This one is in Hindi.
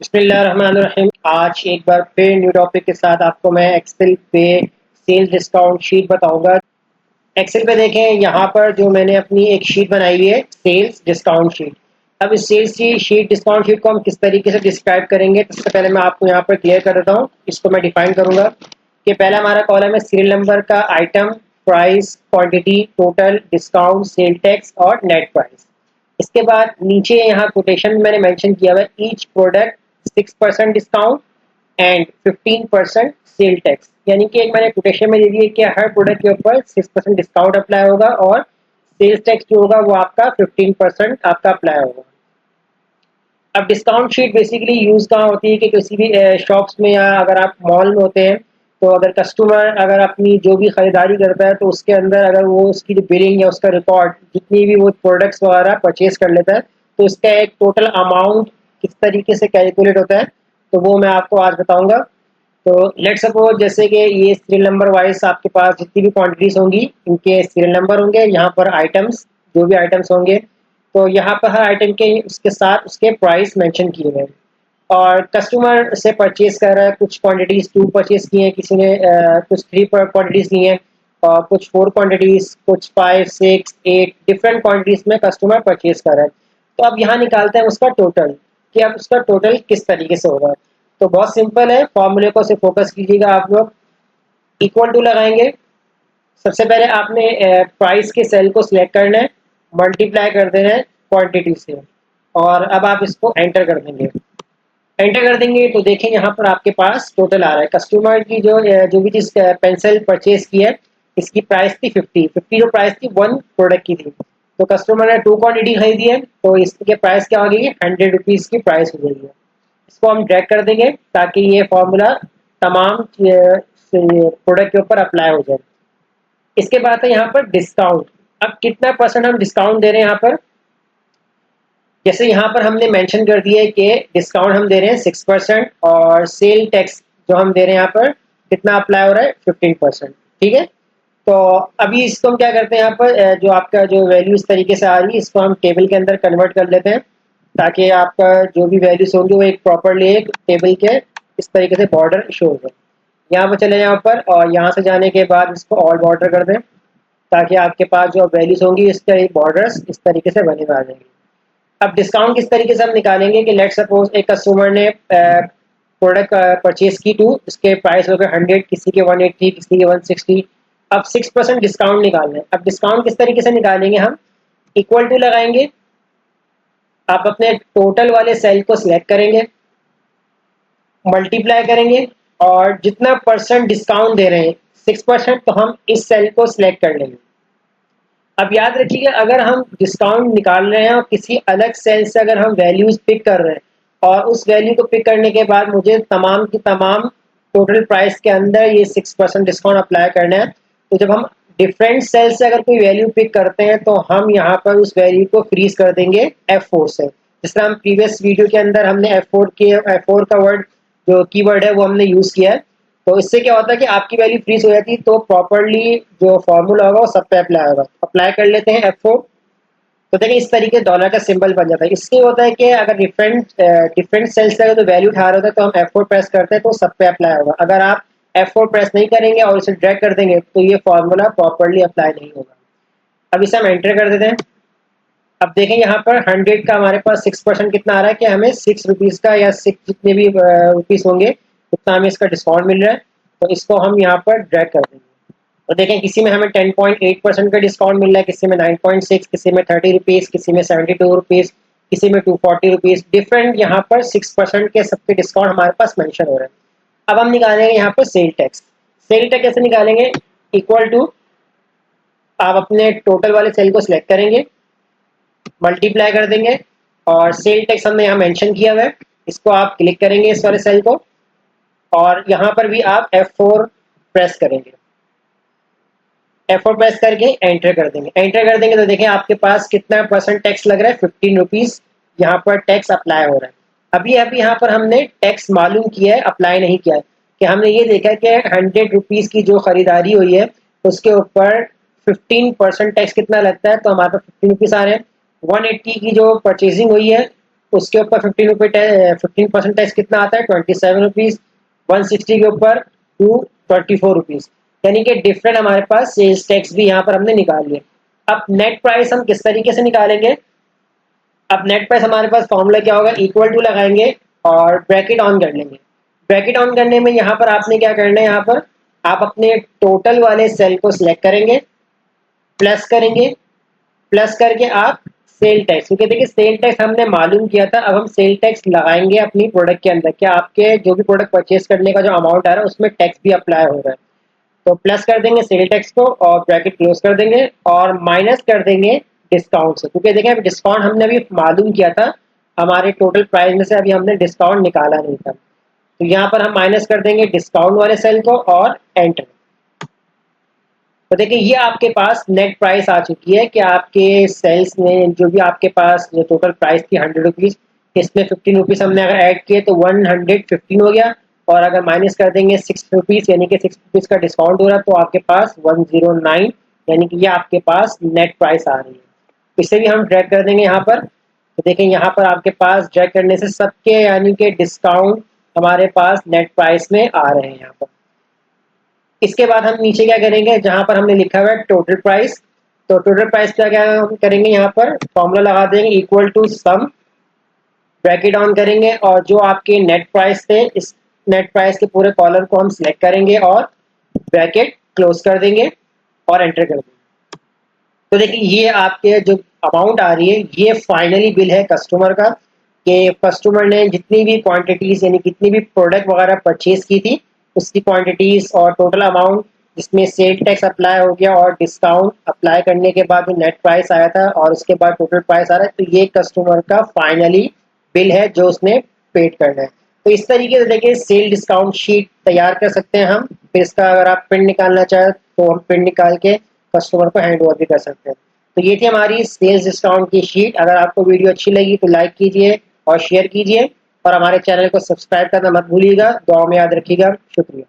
बिस्मिल्लाहिर्रहमानिर्रहीम। आज एक बार फिर न्यू टॉपिक के साथ आपको मैं एक्सेल पे सेल्स डिस्काउंट शीट बताऊंगा। एक्सेल पे देखें, यहाँ पर जो मैंने अपनी एक शीट बनाई हुई है सेल्स डिस्काउंट शीट। अब इस सेल्स की शीट डिस्काउंट शीट को हम किस तरीके से डिस्क्राइब करेंगे, तो सबसे पहले मैं आपको यहाँ पर क्लियर कर देता हूँ। इसको मैं डिफाइन करूँगा कि पहला हमारा कॉलम है सीरियल नंबर का, item, price, quantity, total, discount, sale tax और नेट प्राइस। इसके बाद नीचे यहाँ कोटेशन में मैंने मेंशन किया हुआ है each product 6% discount and 15% sale tax, यानी कि एक मैंने कोटेशन में दे दिया कि हर प्रोडक्ट के ऊपर 6% डिस्काउंट अप्लाई होगा और सेल्स टैक्स जो होगा वो आपका 15% आपका अप्लाई होगा। अब डिस्काउंट शीट बेसिकली यूज कहाँ होती है कि किसी भी शॉप्स में या अगर आप मॉल में होते हैं, तो अगर कस्टमर अगर अपनी जो भी खरीदारी करता है तो उसके अंदर अगर वो उसकी जो बिलिंग या उसका रिकॉर्ड जितनी भी वो प्रोडक्ट्स वगैरह परचेज कर लेता है तो उसका एक टोटल अमाउंट किस तरीके से कैलकुलेट होता है, तो वो मैं आपको आज बताऊंगा। तो लेट सपोज जैसे कि ये सीरियल नंबर वाइज आपके पास जितनी भी क्वांटिटीज होंगी इनके सीरियल नंबर होंगे, यहाँ पर आइटम्स जो भी आइटम्स होंगे तो यहाँ पर हर आइटम के उसके साथ उसके प्राइस मेंशन किए गए और कस्टमर से परचेज कर रहा है। कुछ क्वांटिटीज 2 परचेज किए हैं, किसी ने कुछ 3 क्वांटिटीज ली हैं और कुछ 4 क्वांटिटीज, कुछ 5, 6, 8 डिफरेंट क्वांटिटीज में कस्टमर परचेज कर रहा है। तो अब यहाँ निकालते हैं उसका टोटल कि अब उसका टोटल किस तरीके से होगा। तो बहुत सिंपल है, फॉर्मूले को से फोकस कीजिएगा आप लोग। इक्वल टू लगाएंगे, सबसे पहले आपने प्राइस के सेल को सिलेक्ट करना है, मल्टीप्लाई कर देना है क्वांटिटी से और अब आप इसको एंटर कर देंगे। एंटर कर देंगे तो देखें यहाँ पर आपके पास टोटल आ रहा है। कस्टमर की जो भी चीज पेंसिल परचेज की है इसकी प्राइस थी 50 जो प्राइस थी 1 प्रोडक्ट की थी, तो कस्टमर ने 2 क्वांटिटी खरीदी है तो इसके प्राइस क्या हो गई है, 100 रुपीज की प्राइस हो गई है। इसको हम ड्रैग कर देंगे ताकि ये फॉर्मूला तमाम प्रोडक्ट के ऊपर अप्लाई हो जाए। इसके बाद है यहाँ पर डिस्काउंट। अब कितना परसेंट हम डिस्काउंट दे रहे हैं यहाँ पर, जैसे यहाँ पर हमने मेंशन कर दिया है कि डिस्काउंट हम दे रहे हैं 6% और सेल टैक्स जो हम दे रहे हैं यहाँ पर कितना अप्लाई हो रहा है 15%। ठीक है, तो अभी इसको हम क्या करते हैं, यहाँ पर जो आपका जो वैल्यू इस तरीके से आ रही है इसको हम टेबल के अंदर कन्वर्ट कर लेते हैं ताकि आपका जो भी वैल्यूज होंगे वो एक प्रॉपरली एक टेबल के इस तरीके से बॉर्डर शो हो जाए। यहाँ पर चले यहाँ पर और यहाँ से जाने के बाद इसको ऑल बॉर्डर कर दें ताकि आपके पास जो वैल्यूज होंगी इसके बॉर्डर्स इस तरीके से बने आ जाएंगे। अब डिस्काउंट किस तरीके से हम निकालेंगे कि लेट सपोज एक कस्टमर ने प्रोडक्ट परचेज की 2, इसके प्राइस हो गए 100, किसी के 180, किसी के 160। अब 6% डिस्काउंट निकालना है। अब डिस्काउंट किस तरीके से निकालेंगे, हम इक्वल टू लगाएंगे, आप अपने टोटल वाले सेल को सिलेक्ट करेंगे, मल्टीप्लाई करेंगे और जितना परसेंट डिस्काउंट दे रहे हैं 6%, तो हम इस सेल को सिलेक्ट कर लेंगे। अब याद रखिएगा अगर हम डिस्काउंट निकाल रहे हैं और किसी अलग सेल से अगर हम वैल्यूज पिक कर रहे हैं और उस वैल्यू को पिक करने के बाद मुझे तमाम की तमाम टोटल प्राइस के अंदर ये 6% डिस्काउंट अप्लाई करना है, तो जब हम डिफरेंट सेल से अगर कोई वैल्यू पिक करते हैं तो हम यहाँ पर उस वैल्यू को फ्रीज कर देंगे F4 से। जिस तरह हम प्रीवियस वीडियो के अंदर हमने F4 का वर्ड जो कीवर्ड है वो हमने यूज किया है, तो इससे क्या होता है कि आपकी वैल्यू फ्रीज हो जाती है तो प्रॉपर्ली जो फॉर्मूला होगा वो सब पे अप्लाई होगा। अप्लाई कर लेते हैं F4, तो देखिए इस तरीके डॉलर का सिंबल बन जाता है। इससे होता है कि अगर डिफरेंट सेल्स से अगर तो वैल्यू उठा रहे होते हैं तो हम F4 प्रेस करते हैं तो सब पे अप्लाई होगा। अगर आप F4 प्रेस नहीं करेंगे और इसे ड्रैग कर देंगे तो ये फॉर्मूला प्रॉपर्ली अप्लाई नहीं होगा। अब इसे हम एंटर कर देते हैं। अब देखें यहाँ पर 100 का हमारे पास 6% कितना आ रहा है कि हमें 6 रुपीज़ का या 6 जितने भी रुपीज़ होंगे उतना हमें इसका डिस्काउंट मिल रहा है, तो इसको हम यहाँ पर ड्रैग कर देंगे। तो देखें किसी में हमें 10.8% का डिस्काउंट मिल रहा है, किसी में 9.6, किसी में 30 रुपीज़, किसी में 72 रुपीज़, किसी में 240 रुपीज़। डिफरेंट यहाँ पर 6% के सबके डिस्काउंट हमारे पास मेंशन हो रहे हैं। अब हम निकालेंगे यहाँ पर सेल टैक्स। सेल टैक्स कैसे निकालेंगे, इक्वल टू आप अपने टोटल वाले सेल को सिलेक्ट करेंगे, मल्टीप्लाई कर देंगे और सेल टैक्स हमने यहाँ मेंशन किया हुआ है, इसको आप क्लिक करेंगे इस वाले सेल को और यहाँ पर भी आप F4 प्रेस करेंगे। F4 प्रेस करके एंटर कर देंगे। एंटर कर देंगे तो देखें आपके पास कितना परसेंट टैक्स लग रहा है, 15 रुपीज़ यहाँ पर टैक्स अप्लाई हो रहा है। अभी यहाँ पर हमने टैक्स मालूम किया है, अप्लाई नहीं किया है, कि हमने ये देखा कि 100 रुपीज़ की जो खरीदारी हुई है उसके ऊपर 15% टैक्स कितना लगता है, तो हमारे पास 15 रुपीज़ आ रहे हैं। 180 की जो परचेजिंग हुई है उसके ऊपर 15% टैक्स कितना आता है 27 रुपीज, 160 के ऊपर 224 रुपीज, यानी कि डिफरेंट हमारे पास सेल्स टैक्स भी यहाँ पर हमने निकाल लिए। अब नेट प्राइस हम किस तरीके से निकालेंगे? अब नेट प्राइस हमारे पास फॉर्मूला क्या होगा, इक्वल टू लगाएंगे और ब्रैकेट ऑन कर लेंगे। ब्रैकेट ऑन करने में यहाँ पर आपने क्या करना है, यहाँ पर आप अपने टोटल वाले सेल को सिलेक्ट करेंगे, प्लस करेंगे, प्लस करके आप सेल टैक्स, क्योंकि देखिए सेल टैक्स हमने मालूम किया था, अब हम सेल टैक्स लगाएंगे अपनी प्रोडक्ट के अंदर, क्या आपके जो भी प्रोडक्ट परचेज करने का जो अमाउंट आ रहा है उसमें टैक्स भी अप्लाई हो रहा है। तो प्लस कर देंगे सेल टैक्स को और ब्रैकेट क्लोज कर देंगे और माइनस कर देंगे डिस्काउंट से, क्योंकि देखें डिस्काउंट हमने अभी मालूम किया था, हमारे टोटल प्राइस में से अभी हमने डिस्काउंट निकाला नहीं था। तो यहाँ पर हम माइनस कर देंगे डिस्काउंट वाले सेल को और एंटर। तो देखिए ये आपके पास नेट प्राइस आ चुकी है कि आपके सेल्स में जो भी आपके पास जो टोटल प्राइस थी 100 रुपीज़, इसमें 15 रुपीज़ हमने अगर ऐड किए तो 115 हो गया, और अगर माइनस कर देंगे 6 रुपीज़ यानी कि 6 रुपीज़ का डिस्काउंट हो रहा है तो आपके पास 109, यानी कि ये आपके पास नेट प्राइस आ रही है। इसे भी हम ड्रैग कर देंगे यहाँ पर। तो देखें यहाँ पर आपके पास ड्रैग करने से सबके यानी कि डिस्काउंट हमारे पास नेट प्राइस में आ रहे हैं यहाँ पर। इसके बाद हम नीचे क्या करेंगे, जहां पर हमने लिखा हुआ है टोटल प्राइस, तो टोटल प्राइस का क्या हम करेंगे, यहाँ पर फॉर्मूला लगा देंगे equal to sum, bracket on करेंगे और जो आपके नेट प्राइस थे इस नेट प्राइस के पूरे कॉलम को हम सिलेक्ट करेंगे और ब्रैकेट क्लोज कर देंगे और एंटर कर देंगे। तो देखिए ये आपके जो अमाउंट आ रही है ये फाइनली बिल है कस्टमर का, कि कस्टमर ने जितनी भी क्वांटिटीज यानी कितनी भी प्रोडक्ट वगैरह परचेज की थी उसकी क्वांटिटीज और टोटल अमाउंट, जिसमें सेल टैक्स अप्लाई हो गया और डिस्काउंट अप्लाई करने के बाद जो नेट प्राइस आया था और उसके बाद टोटल प्राइस आ रहा है, तो ये कस्टमर का फाइनली बिल है जो उसने पेड करना है। तो इस तरीके से देखिए सेल डिस्काउंट शीट तैयार कर सकते हैं हम। फिर इसका अगर आप प्रिंट निकालना चाहें तो हम प्रिंट निकाल के कस्टमर को हैंड ओवर भी कर सकते हैं। तो ये थी हमारी सेल्स डिस्काउंट की शीट। अगर आपको वीडियो अच्छी लगी तो लाइक कीजिए और शेयर कीजिए और हमारे चैनल को सब्सक्राइब करना मत भूलिएगा। दुआ में याद रखिएगा। शुक्रिया।